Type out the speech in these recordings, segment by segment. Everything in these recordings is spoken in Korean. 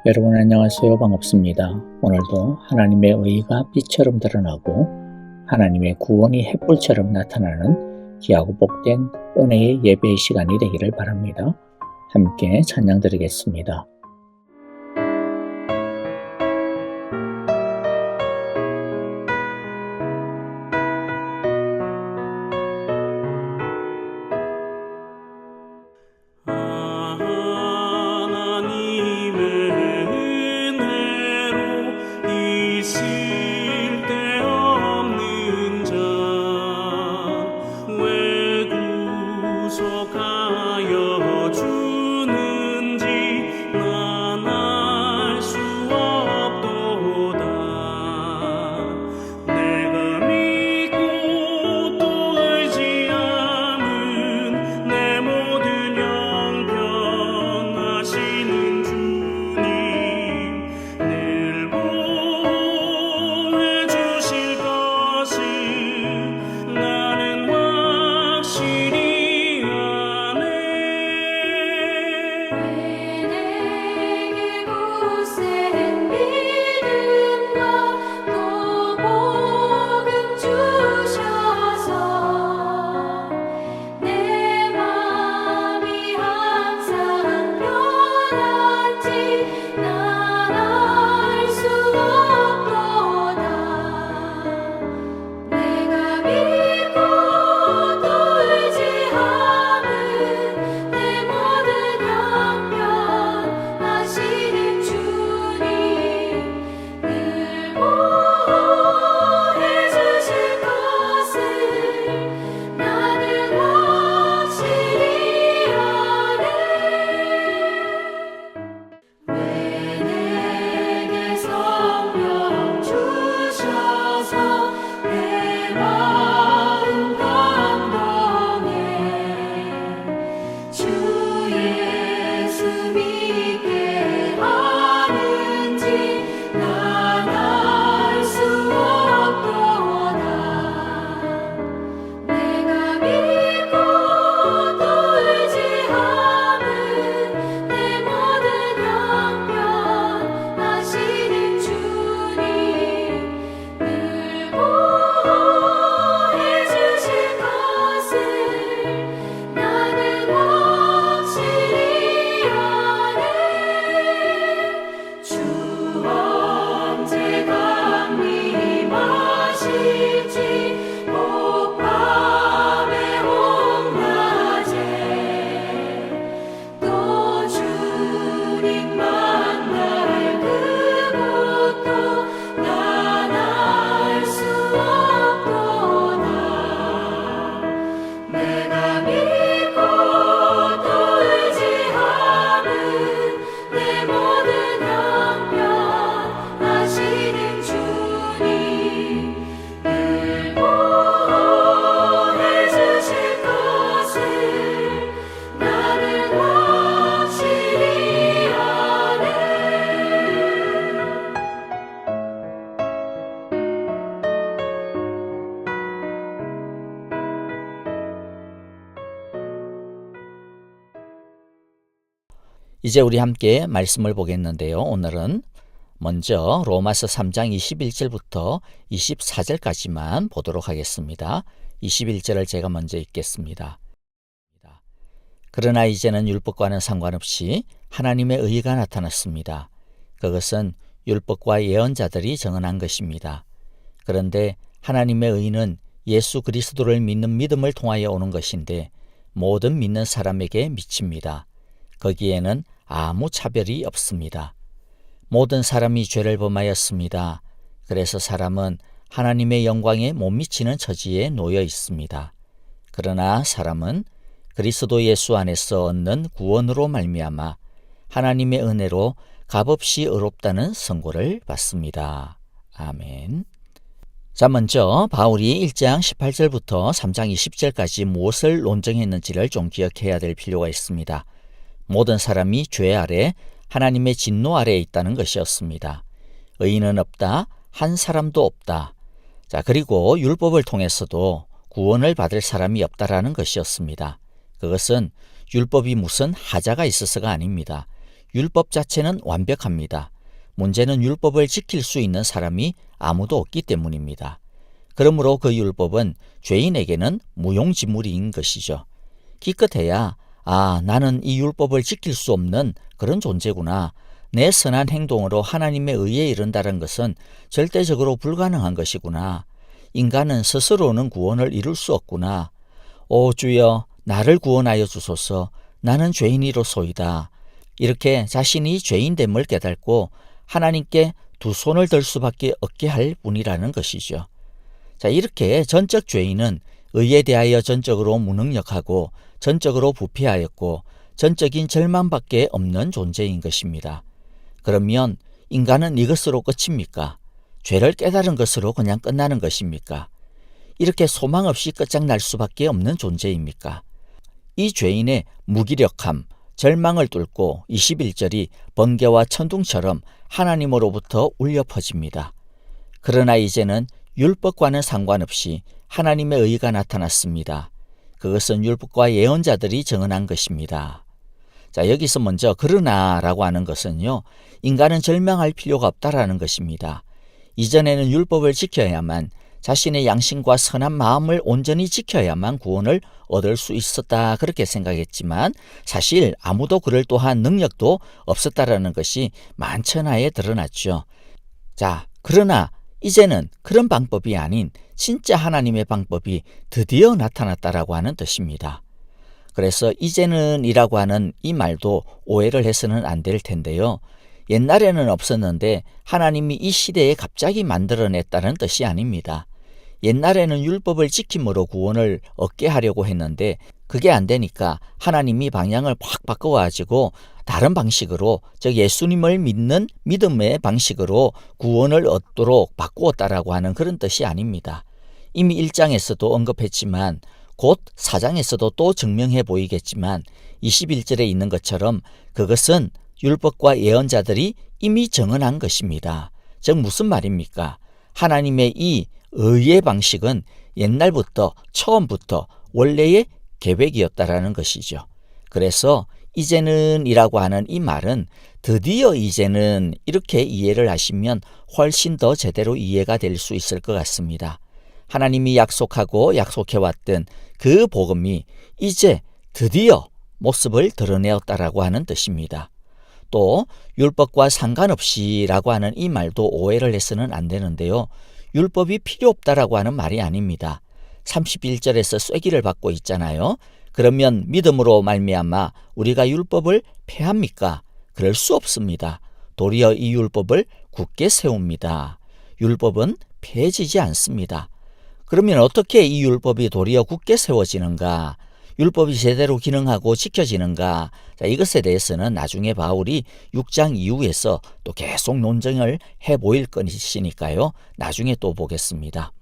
여러분 안녕하세요. 반갑습니다. 오늘도 하나님의 의가 빛처럼 드러나고 하나님의 구원이 햇불처럼 나타나는 귀하고 복된 은혜의 예배의 시간이 되기를 바랍니다. 함께 찬양 드리겠습니다. 이제 우리 함께 말씀을 보겠는데요. 오늘은 먼저 로마서 3장 21절부터 24절까지만 보도록 하겠습니다. 21절을 제가 먼저 읽겠습니다. 그러나 이제는 율법과는 상관없이 하나님의 의가 나타났습니다. 그것은 율법과 예언자들이 증언한 것입니다. 그런데 하나님의 의는 예수 그리스도를 믿는 믿음을 통하여 오는 것인데 모든 믿는 사람에게 미칩니다. 거기에는 아무 차별이 없습니다. 모든 사람이 죄를 범하였습니다. 그래서 사람은 하나님의 영광에 못 미치는 처지에 놓여 있습니다. 그러나 사람은 그리스도 예수 안에서 얻는 구원으로 말미암아 하나님의 은혜로 값없이 의롭다는 선고를 받습니다. 아멘. 자, 먼저 바울이 1장 18절부터 3장 20절까지 무엇을 논증했는지를 좀 기억해야 될 필요가 있습니다. 모든 사람이 죄 아래 하나님의 진노 아래에 있다는 것이었습니다. 의인은 없다, 한 사람도 없다. 자, 그리고 율법을 통해서도 구원을 받을 사람이 없다라는 것이었습니다. 그것은 율법이 무슨 하자가 있어서가 아닙니다. 율법 자체는 완벽합니다. 문제는 율법을 지킬 수 있는 사람이 아무도 없기 때문입니다. 그러므로 그 율법은 죄인에게는 무용지물인 것이죠. 기껏해야 나는 이 율법을 지킬 수 없는 그런 존재구나. 내 선한 행동으로 하나님의 의에 이른다는 것은 절대적으로 불가능한 것이구나. 인간은 스스로는 구원을 이룰 수 없구나. 오 주여, 나를 구원하여 주소서. 나는 죄인이로소이다. 이렇게 자신이 죄인됨을 깨닫고 하나님께 두 손을 들 수밖에 없게 할 뿐이라는 것이죠. 자, 이렇게 전적 죄인은 의에 대하여 전적으로 무능력하고 전적으로 부패하였고 전적인 절망밖에 없는 존재인 것입니다. 그러면 인간은 이것으로 끝입니까? 죄를 깨달은 것으로 그냥 끝나는 것입니까? 이렇게 소망 없이 끝장날 수밖에 없는 존재입니까? 이 죄인의 무기력함, 절망을 뚫고 21절이 번개와 천둥처럼 하나님으로부터 울려 퍼집니다. 그러나 이제는 율법과는 상관없이 하나님의 의가 나타났습니다. 그것은 율법과 예언자들이 증언한 것입니다. 자, 여기서 먼저 그러나라고 하는 것은요, 인간은 절망할 필요가 없다라는 것입니다. 이전에는 율법을 지켜야만, 자신의 양심과 선한 마음을 온전히 지켜야만 구원을 얻을 수 있었다, 그렇게 생각했지만 사실 아무도 그럴 또한 능력도 없었다라는 것이 만천하에 드러났죠. 자, 그러나 이제는 그런 방법이 아닌 진짜 하나님의 방법이 드디어 나타났다라고 하는 뜻입니다. 그래서 이제는 이라고 하는 이 말도 오해를 해서는 안 될 텐데요. 옛날에는 없었는데 하나님이 이 시대에 갑자기 만들어냈다는 뜻이 아닙니다. 옛날에는 율법을 지킴으로 구원을 얻게 하려고 했는데 그게 안 되니까 하나님이 방향을 확 바꿔가지고 다른 방식으로, 즉 예수님을 믿는 믿음의 방식으로 구원을 얻도록 바꾸었다라고 하는 그런 뜻이 아닙니다. 이미 1장에서도 언급했지만 곧 4장에서도 또 증명해 보이겠지만 21절에 있는 것처럼 그것은 율법과 예언자들이 이미 정언한 것입니다. 즉 무슨 말입니까? 하나님의 이 의의 방식은 옛날부터 처음부터 원래의 계획이었다라는 것이죠. 그래서 이제는 이라고 하는 이 말은 드디어 이제는 이렇게 이해를 하시면 훨씬 더 제대로 이해가 될 수 있을 것 같습니다. 하나님이 약속하고 약속해왔던 그 복음이 이제 드디어 모습을 드러내었다라고 하는 뜻입니다. 또 율법과 상관없이라고 하는 이 말도 오해를 해서는 안 되는데요. 율법이 필요 없다라고 하는 말이 아닙니다. 31절에서 쐐기를 받고 있잖아요. 그러면 믿음으로 말미암아 우리가 율법을 폐합니까? 그럴 수 없습니다. 도리어 이 율법을 굳게 세웁니다. 율법은 폐해지지 않습니다. 그러면 어떻게 이 율법이 도리어 굳게 세워지는가? 율법이 제대로 기능하고 지켜지는가? 자, 이것에 대해서는 나중에 바울이 6장 이후에서 또 계속 논쟁을 해보일 것이니까요. 나중에 또 보겠습니다.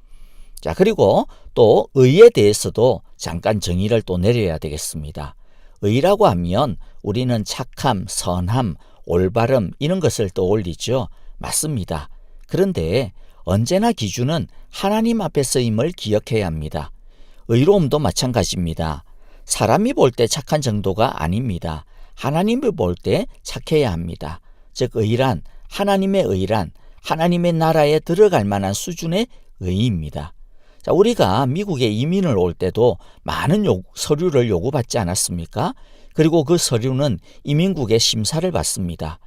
자, 그리고 또 의에 대해서도 잠깐 정의를 또 내려야 되겠습니다. 의라고 하면 우리는 착함, 선함, 올바름 이런 것을 떠올리죠. 맞습니다. 그런데 언제나 기준은 하나님 앞에서임을 기억해야 합니다. 의로움도 마찬가지입니다. 사람이 볼 때 착한 정도가 아닙니다. 하나님을 볼 때 착해야 합니다. 즉 의란, 하나님의 의란, 하나님의 나라에 들어갈 만한 수준의 의입니다. 자, 우리가 미국에 이민을 올 때도 많은 서류를 요구받지 않았습니까? 그리고 그 서류는 이민국의 심사를 받습니다.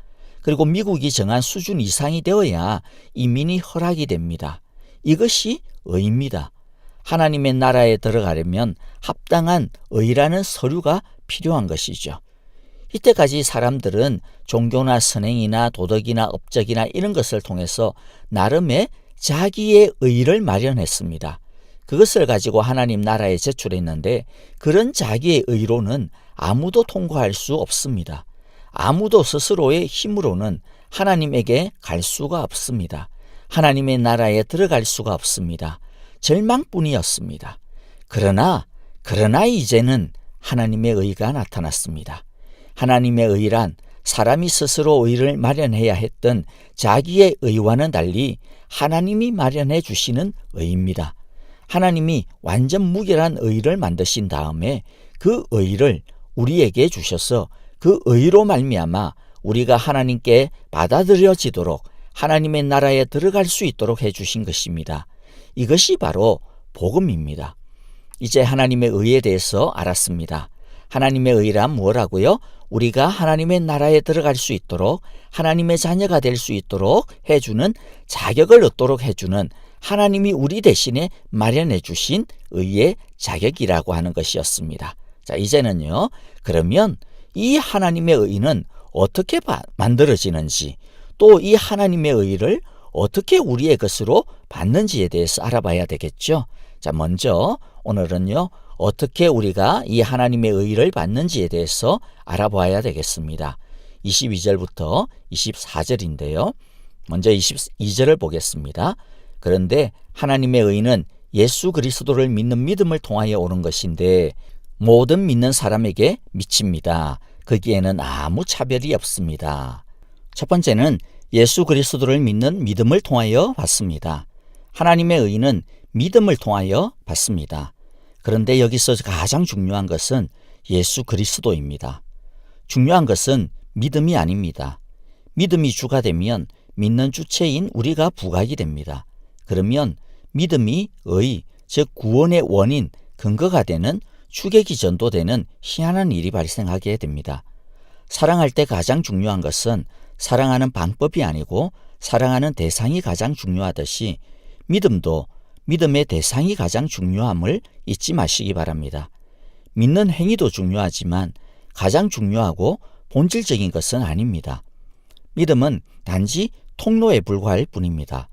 그리고 미국이 정한 수준 이상이 되어야 이민이 허락이 됩니다. 이것이 의입니다. 하나님의 나라에 들어가려면 합당한 의라는 서류가 필요한 것이죠. 이때까지 사람들은 종교나 선행이나 도덕이나 업적이나 이런 것을 통해서 나름의 자기의 의를 마련했습니다. 그것을 가지고 하나님 나라에 제출했는데 그런 자기의 의로는 아무도 통과할 수 없습니다. 아무도 스스로의 힘으로는 하나님에게 갈 수가 없습니다. 하나님의 나라에 들어갈 수가 없습니다. 절망뿐이었습니다. 그러나 이제는 하나님의 의가 나타났습니다. 하나님의 의란 사람이 스스로 의를 마련해야 했던 자기의 의와는 달리 하나님이 마련해 주시는 의입니다. 하나님이 완전 무결한 의를 만드신 다음에 그 의를 우리에게 주셔서 그 의로 말미암아 우리가 하나님께 받아들여지도록 하나님의 나라에 들어갈 수 있도록 해주신 것입니다. 이것이 바로 복음입니다. 이제 하나님의 의에 대해서 알았습니다. 하나님의 의란 뭐라고요? 우리가 하나님의 나라에 들어갈 수 있도록, 하나님의 자녀가 될 수 있도록 해주는, 자격을 얻도록 해주는, 하나님이 우리 대신에 마련해 주신 의의 자격이라고 하는 것이었습니다. 자, 이제는요, 그러면 이 하나님의 의는 어떻게 만들어지는지, 또 이 하나님의 의를 어떻게 우리의 것으로 받는지에 대해서 알아봐야 되겠죠. 자, 먼저 오늘은요, 어떻게 우리가 이 하나님의 의를 받는지에 대해서 알아봐야 되겠습니다. 22절부터 24절인데요. 먼저 22절을 보겠습니다. 그런데 하나님의 의는 예수 그리스도를 믿는 믿음을 통하여 오는 것인데 모든 믿는 사람에게 미칩니다. 거기에는 아무 차별이 없습니다. 첫 번째는 예수 그리스도를 믿는 믿음을 통하여 받습니다. 하나님의 의는 믿음을 통하여 받습니다. 그런데 여기서 가장 중요한 것은 예수 그리스도입니다. 중요한 것은 믿음이 아닙니다. 믿음이 주가 되면 믿는 주체인 우리가 부각이 됩니다. 그러면 믿음이 의, 즉 구원의 원인, 근거가 되는 추계기 전도되는 희한한 일이 발생하게 됩니다. 사랑할 때 가장 중요한 것은 사랑하는 방법이 아니고 사랑하는 대상이 가장 중요하듯이 믿음도 믿음의 대상이 가장 중요함을 잊지 마시기 바랍니다. 믿는 행위도 중요하지만 가장 중요하고 본질적인 것은 아닙니다. 믿음은 단지 통로에 불과할 뿐입니다.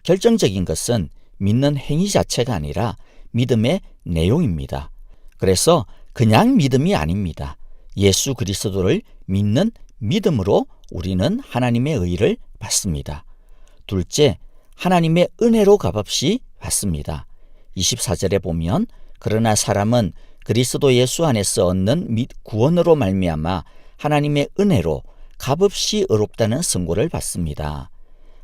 결정적인 것은 믿는 행위 자체가 아니라 믿음의 내용입니다. 그래서 그냥 믿음이 아닙니다. 예수 그리스도를 믿는 믿음으로 우리는 하나님의 의를 받습니다. 둘째, 하나님의 은혜로 값없이 받습니다. 24절에 보면 그러나 사람은 그리스도 예수 안에서 얻는 구원으로 말미암아 하나님의 은혜로 값없이 의롭다는 선고를 받습니다.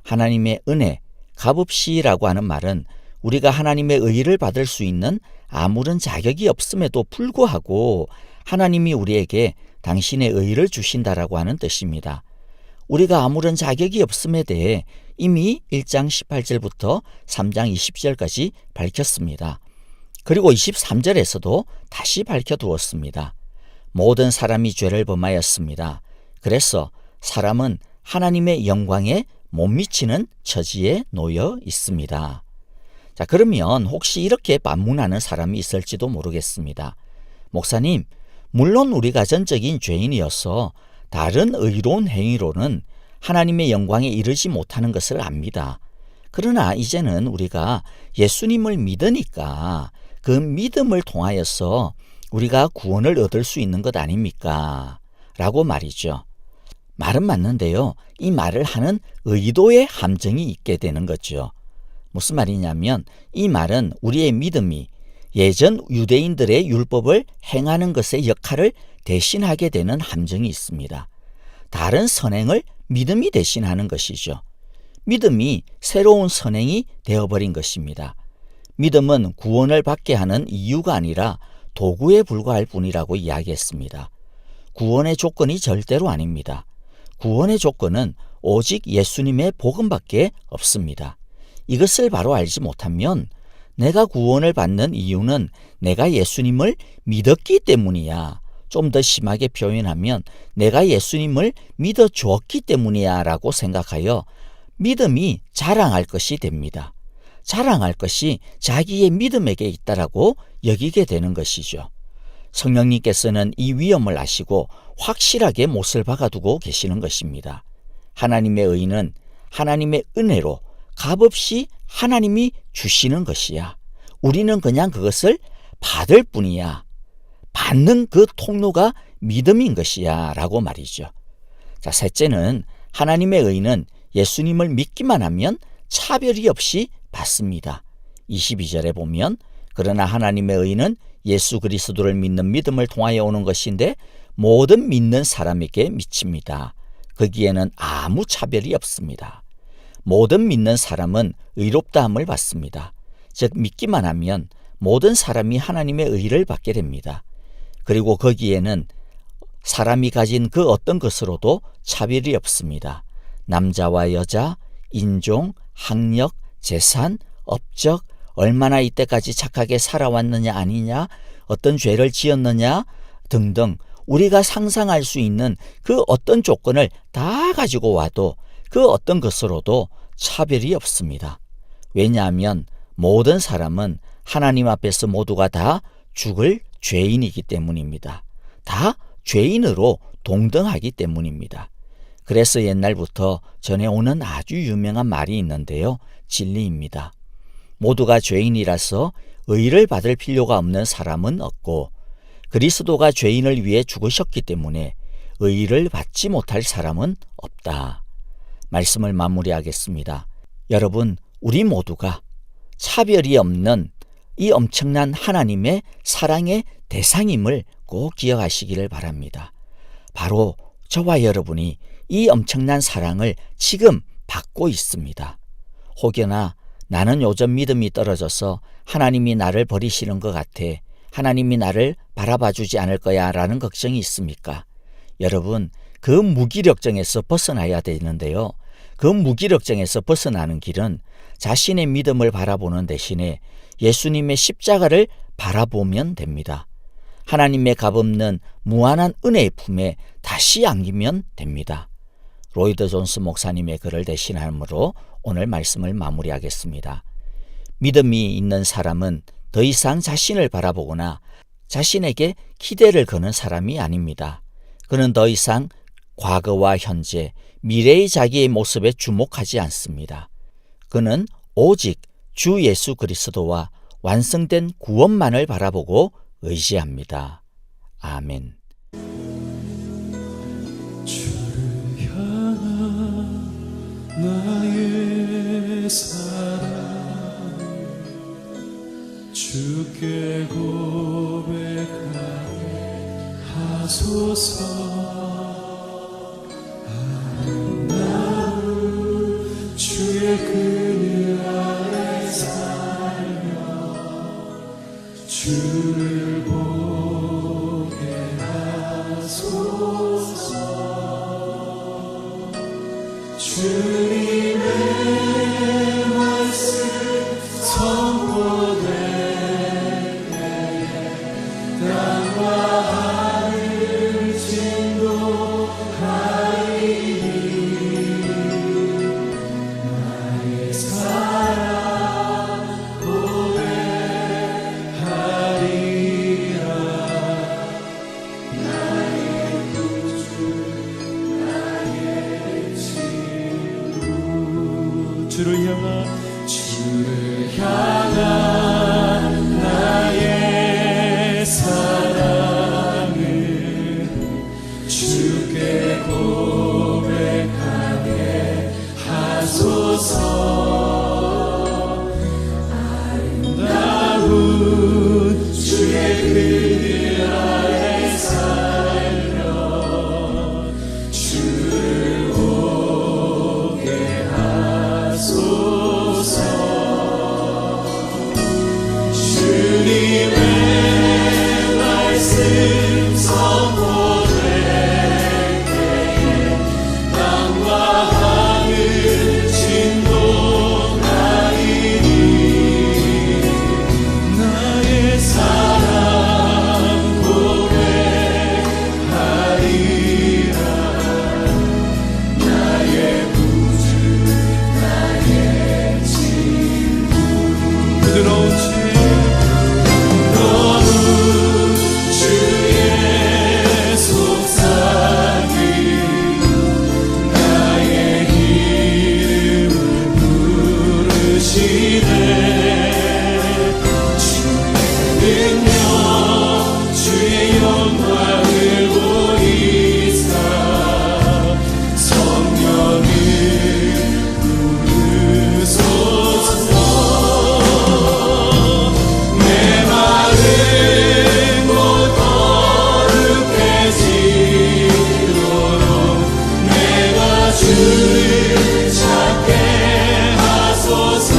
하나님의 은혜, 값없이라고 하는 말은 우리가 하나님의 의를 받을 수 있는 아무런 자격이 없음에도 불구하고 하나님이 우리에게 당신의 의를 주신다라고 하는 뜻입니다. 우리가 아무런 자격이 없음에 대해 이미 1장 18절부터 3장 20절까지 밝혔습니다. 그리고 23절에서도 다시 밝혀두었습니다. 모든 사람이 죄를 범하였습니다. 그래서 사람은 하나님의 영광에 못 미치는 처지에 놓여 있습니다. 자, 그러면 혹시 이렇게 반문하는 사람이 있을지도 모르겠습니다. 목사님, 물론 우리가 전적인 죄인이어서 다른 의로운 행위로는 하나님의 영광에 이르지 못하는 것을 압니다. 그러나 이제는 우리가 예수님을 믿으니까 그 믿음을 통하여서 우리가 구원을 얻을 수 있는 것 아닙니까? 라고 말이죠. 말은 맞는데요. 이 말을 하는 의도의 함정이 있게 되는 거죠. 무슨 말이냐면 이 말은 우리의 믿음이 예전 유대인들의 율법을 행하는 것의 역할을 대신하게 되는 함정이 있습니다. 다른 선행을 믿음이 대신하는 것이죠. 믿음이 새로운 선행이 되어버린 것입니다. 믿음은 구원을 받게 하는 이유가 아니라 도구에 불과할 뿐이라고 이야기했습니다. 구원의 조건이 절대로 아닙니다. 구원의 조건은 오직 예수님의 복음밖에 없습니다. 이것을 바로 알지 못하면 내가 구원을 받는 이유는 내가 예수님을 믿었기 때문이야. 좀 더 심하게 표현하면 내가 예수님을 믿어 주었기 때문이야 라고 생각하여 믿음이 자랑할 것이 됩니다. 자랑할 것이 자기의 믿음에게 있다라고 여기게 되는 것이죠. 성령님께서는 이 위험을 아시고 확실하게 못을 박아두고 계시는 것입니다. 하나님의 의는 하나님의 은혜로 값없이 하나님이 주시는 것이야. 우리는 그냥 그것을 받을 뿐이야. 받는 그 통로가 믿음인 것이야 라고 말이죠. 자, 셋째는 하나님의 의는 예수님을 믿기만 하면 차별이 없이 받습니다. 22절에 보면 그러나 하나님의 의는 예수 그리스도를 믿는 믿음을 통하여 오는 것인데 모든 믿는 사람에게 미칩니다. 거기에는 아무 차별이 없습니다. 모든 믿는 사람은 의롭다함을 받습니다. 즉 믿기만 하면 모든 사람이 하나님의 의를 받게 됩니다. 그리고 거기에는 사람이 가진 그 어떤 것으로도 차별이 없습니다. 남자와 여자, 인종, 학력, 재산, 업적, 얼마나 이때까지 착하게 살아왔느냐 아니냐, 어떤 죄를 지었느냐 등등 우리가 상상할 수 있는 그 어떤 조건을 다 가지고 와도 그 어떤 것으로도 차별이 없습니다. 왜냐하면 모든 사람은 하나님 앞에서 모두가 다 죽을 죄인이기 때문입니다. 다 죄인으로 동등하기 때문입니다. 그래서 옛날부터 전해오는 아주 유명한 말이 있는데요. 진리입니다. 모두가 죄인이라서 의를 받을 필요가 없는 사람은 없고 그리스도가 죄인을 위해 죽으셨기 때문에 의를 받지 못할 사람은 없다. 말씀을 마무리하겠습니다. 여러분, 우리 모두가 차별이 없는 이 엄청난 하나님의 사랑의 대상임을 꼭 기억하시기를 바랍니다. 바로 저와 여러분이 이 엄청난 사랑을 지금 받고 있습니다. 혹여나 나는 요즘 믿음이 떨어져서 하나님이 나를 버리시는 것 같아, 하나님이 나를 바라봐주지 않을 거야 라는 걱정이 있습니까? 여러분, 그 무기력증에서 벗어나야 되는데요. 그 무기력증에서 벗어나는 길은 자신의 믿음을 바라보는 대신에 예수님의 십자가를 바라보면 됩니다. 하나님의 값없는 무한한 은혜의 품에 다시 안기면 됩니다. 로이드 존스 목사님의 글을 대신함으로 오늘 말씀을 마무리하겠습니다. 믿음이 있는 사람은 더 이상 자신을 바라보거나 자신에게 기대를 거는 사람이 아닙니다. 그는 더 이상 과거와 현재, 미래의 자기의 모습에 주목하지 않습니다. 그는 오직 주 예수 그리스도와 완성된 구원만을 바라보고 의지합니다. 아멘. 주를 향한 나의 사랑 주께 고백하게 하소서. 아름다운 주의 그늘 아래 살며 주를 보게 하소서. 주님의 말씀 선포될 때에 땅과 하늘 진동하리니 나의 사랑 고백하리라. 나의 구주 나의 친구. 주를 향한 나의 사랑을 주께 고백하게 하소서. 아름다운 주의 그늘 아래 살며 주를 보게 하소서. 주님의 말씀 선포될 때에 땅과 하늘 진동하리니 나의 사랑 고백하리라. 나의 구주 나의 친구. 부드러운 주의 속삭임 나의 이름을 부르시네. 주의 능력 주의 영광을 보이사 성령을 부르소서. 내 마음 곧 거룩해지도록 내가 주를 찾게 하소서.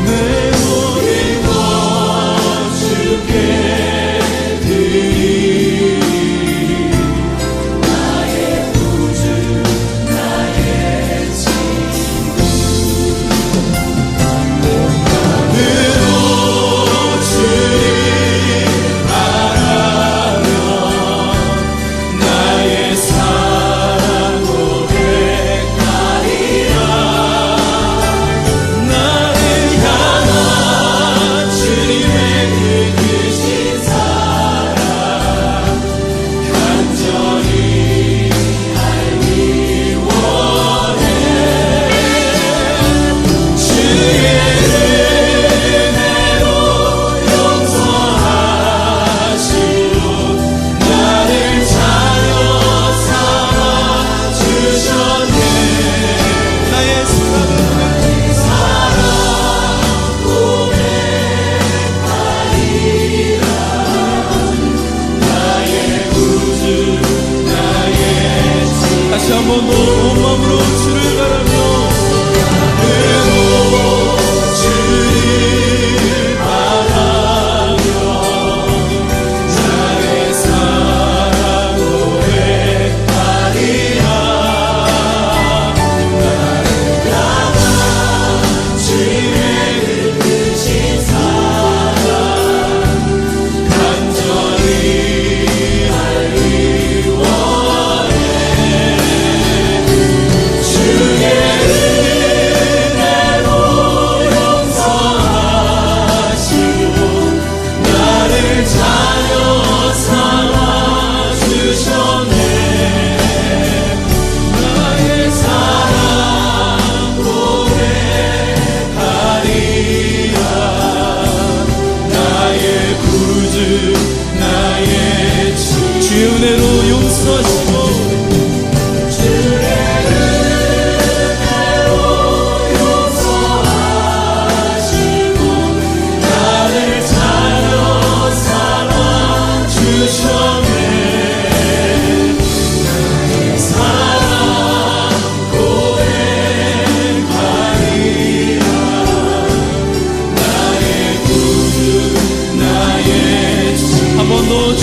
내 모든 것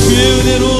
주의 은혜로